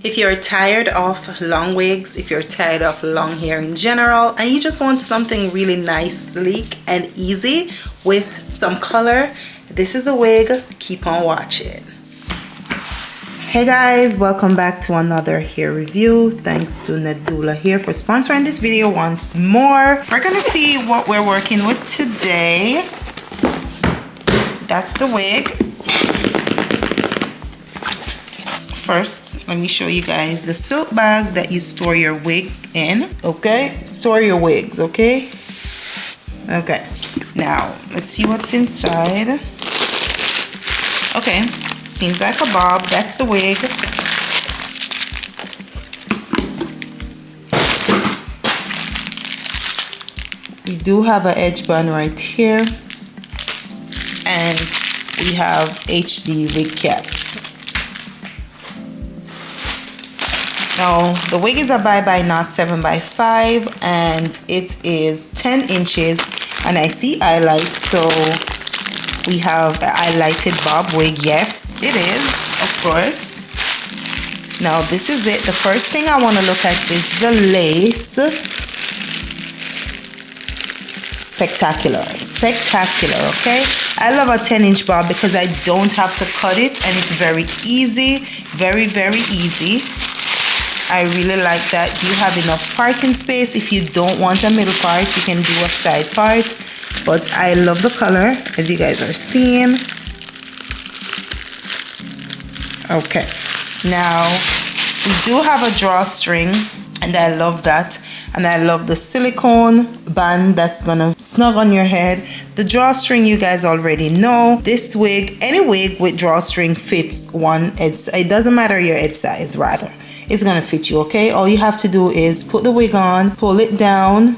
If you're tired of long wigs, if you're tired of long hair in general, and you just want something really nice, sleek, and easy with some color, this is a wig. Keep on watching. Hey guys, welcome back to another hair review. Thanks to Nadula here for sponsoring this video once more. We're gonna see what we're working with today. That's the wig. First, let me show you guys the silk bag that you store your wig in. Okay, store your wigs. Okay, now let's see what's inside. Okay, seems like a bob. That's the wig. We do have an edge band right here, and we have HD wig caps. Now, the wig is a bye-bye knot 7x5, and it is 10 inches, and I see highlights, so we have a highlighted bob wig. Yes, it is, of course. Now, this is it. The first thing I want to look at is the lace. Spectacular, okay? I love a 10-inch bob because I don't have to cut it, and it's very easy, very easy. I really like that. You have enough parting space. If you don't want a middle part, you can do a side part. But I love the color, as you guys are seeing. Okay, now we do have a drawstring, and I love that. And I love the silicone band that's gonna snug on your head. The drawstring, you guys already know. This wig, any wig with drawstring fits one. It doesn't matter your head size, rather. It's gonna fit you, okay? All you have to do is put the wig on, pull it down,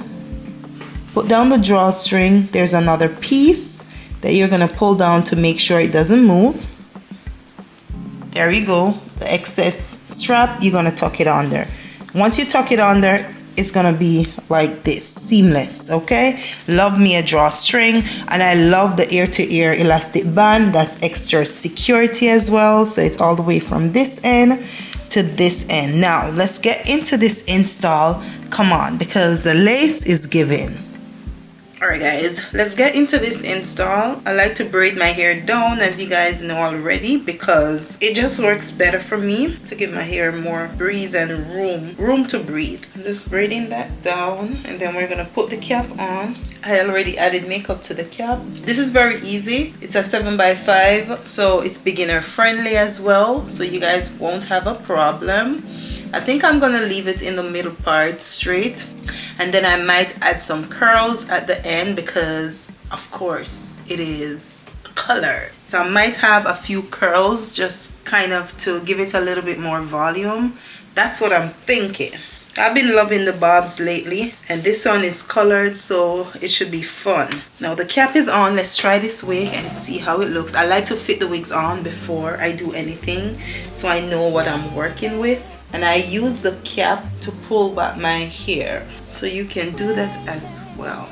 put down the drawstring. There's another piece that you're gonna pull down to make sure it doesn't move. There you go. The excess strap, you're gonna tuck it under. Once you tuck it under, it's gonna be like this, seamless, okay? Love me a drawstring, and I love the ear-to-ear elastic band. That's extra security as well, so it's all the way from this end to this end. Now let's get into this install. Come on, because the lace is giving. Alright guys, let's get into this install. I like to braid my hair down, as you guys know already, because it just works better for me to give my hair more breeze and room to breathe. I'm just braiding that down, and then we're gonna put the cap on. I already added makeup to the cap. This is very easy. It's a 7x5, so it's beginner friendly as well, so you guys won't have a problem. I think I'm gonna leave it in the middle part straight, and then I might add some curls at the end because of course it is color, so I might have a few curls just kind of to give it a little bit more volume. That's what I'm thinking. I've been loving the bobs lately, and this one is colored, so it should be fun. Now the cap is on. Let's try this wig and see how it looks. I like to fit the wigs on before I do anything, so I know what I'm working with. And I use the cap to pull back my hair, so you can do that as well.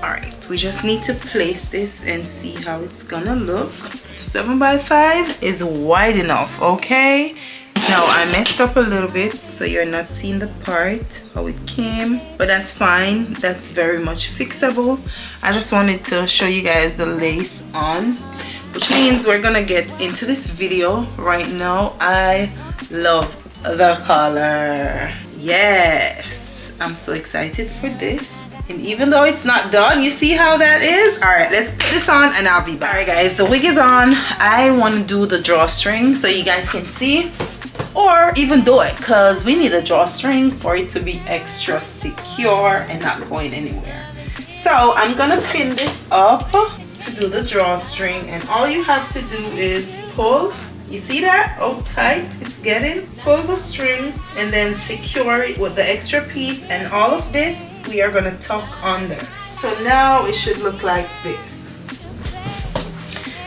Alright, we just need to place this and see how it's gonna look. 7x5 is wide enough, okay? Now I messed up a little bit, so you're not seeing the part how it came, but that's fine. That's very much fixable. I just wanted to show you guys the lace on, which means we're gonna get into this video right now. I love the color. Yes, I'm so excited for this. And even though it's not done, you see how that is? All right, let's put this on and I'll be back. All right guys, the wig is on. I want to do the drawstring so you guys can see, or even do it, because we need a drawstring for it to be extra secure and not going anywhere. So I'm gonna pin this up to do the drawstring, and all you have to do is pull. You see that? Oh, tight it's getting. Pull the string and then secure it with the extra piece, and all of this we are gonna tuck under. So now it should look like this.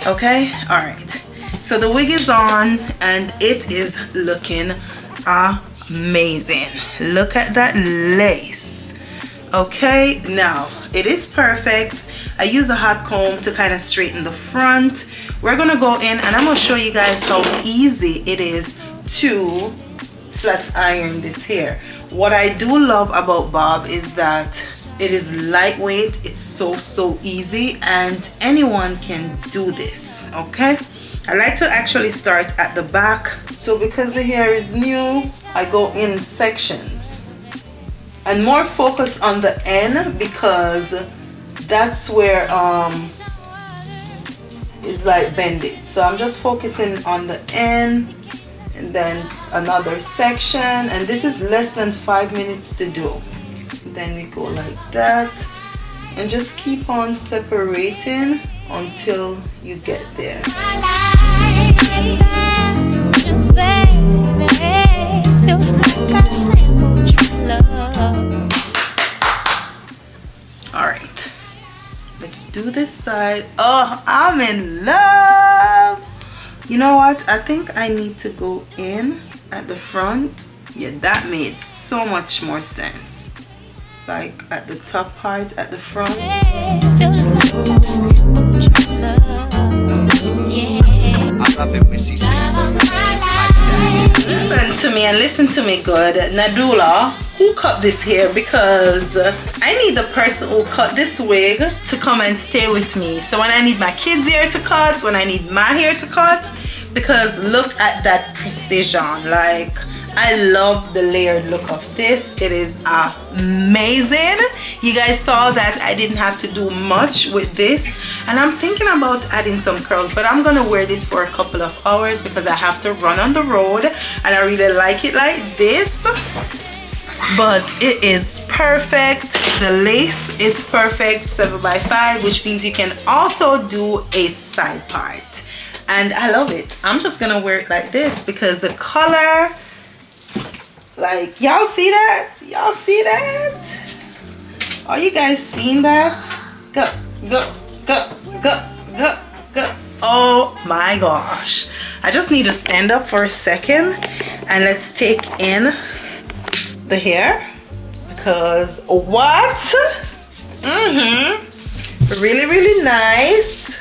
Okay, all right. So the wig is on and it is looking amazing. Look at that lace. Okay, now it is perfect. I use a hot comb to kind of straighten the front. We're gonna go in and I'm gonna show you guys how easy it is to flat iron this hair. What I do love about Bob is that it is lightweight, it's so easy, and anyone can do this, okay? I like to actually start at the back. So because the hair is new, I go in sections and more focus on the end because that's where it's like bended. So I'm just focusing on the end and then another section, and this is less than 5 minutes to do. Then we go like that and just keep on separating until you get there. All right, let's do this side. Oh, I'm in love. You know what? I think I need to go in at the front. Yeah, that made so much more sense. Like at the top part at the front. I love it when she sings just like that. Listen to me and listen to me good. Nadula, who cut this hair? Because I need the person who cut this wig to come and stay with me. So when I need my kids' hair to cut, when I need my hair to cut, because look at that precision. Like, I love the layered look of this. It is amazing. You guys saw that I didn't have to do much with this, and I'm thinking about adding some curls, but I'm gonna wear this for a couple of hours because I have to run on the road and I really like it like this. But it is perfect. The lace is perfect, 7x5, which means you can also do a side part, and I love it. I'm just gonna wear it like this because the color, like, y'all see that? Y'all see that? Are you guys seeing that? Go, go, go, go, go, go. Oh my gosh. I just need to stand up for a second and let's take in the hair because what? Really nice.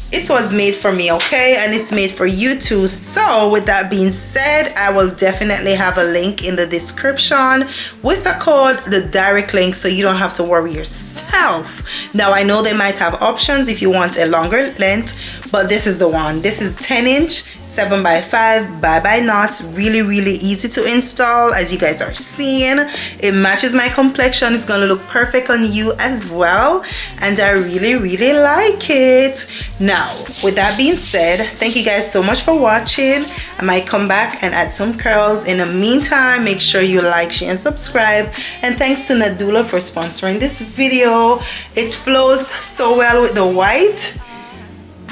It was made for me, okay, and it's made for you too. So with that being said, I will definitely have a link in the description with a code, the direct link, so you don't have to worry yourself. Now I know they might have options if you want a longer length, but this is the one. This is 10-inch 7x5 bye-bye knots. Really easy to install, as you guys are seeing. It matches my complexion. It's gonna look perfect on you as well, and I really like it. Now with that being said, thank you guys so much for watching. I might come back and add some curls. In the meantime, make sure you like, share, and subscribe. And thanks to Nadula for sponsoring this video. It flows so well with the white,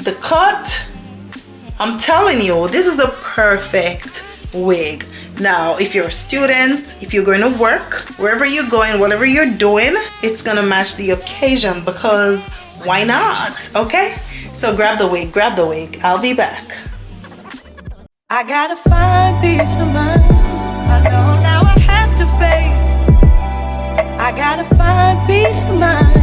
the cut. I'm telling you, this is a perfect wig. Now, if you're a student, if you're going to work, wherever you're going, whatever you're doing, it's gonna match the occasion, because why not? Okay, so grab the wig. I'll be back. I gotta find peace of mind. I know now I have to face. I gotta find peace of mind.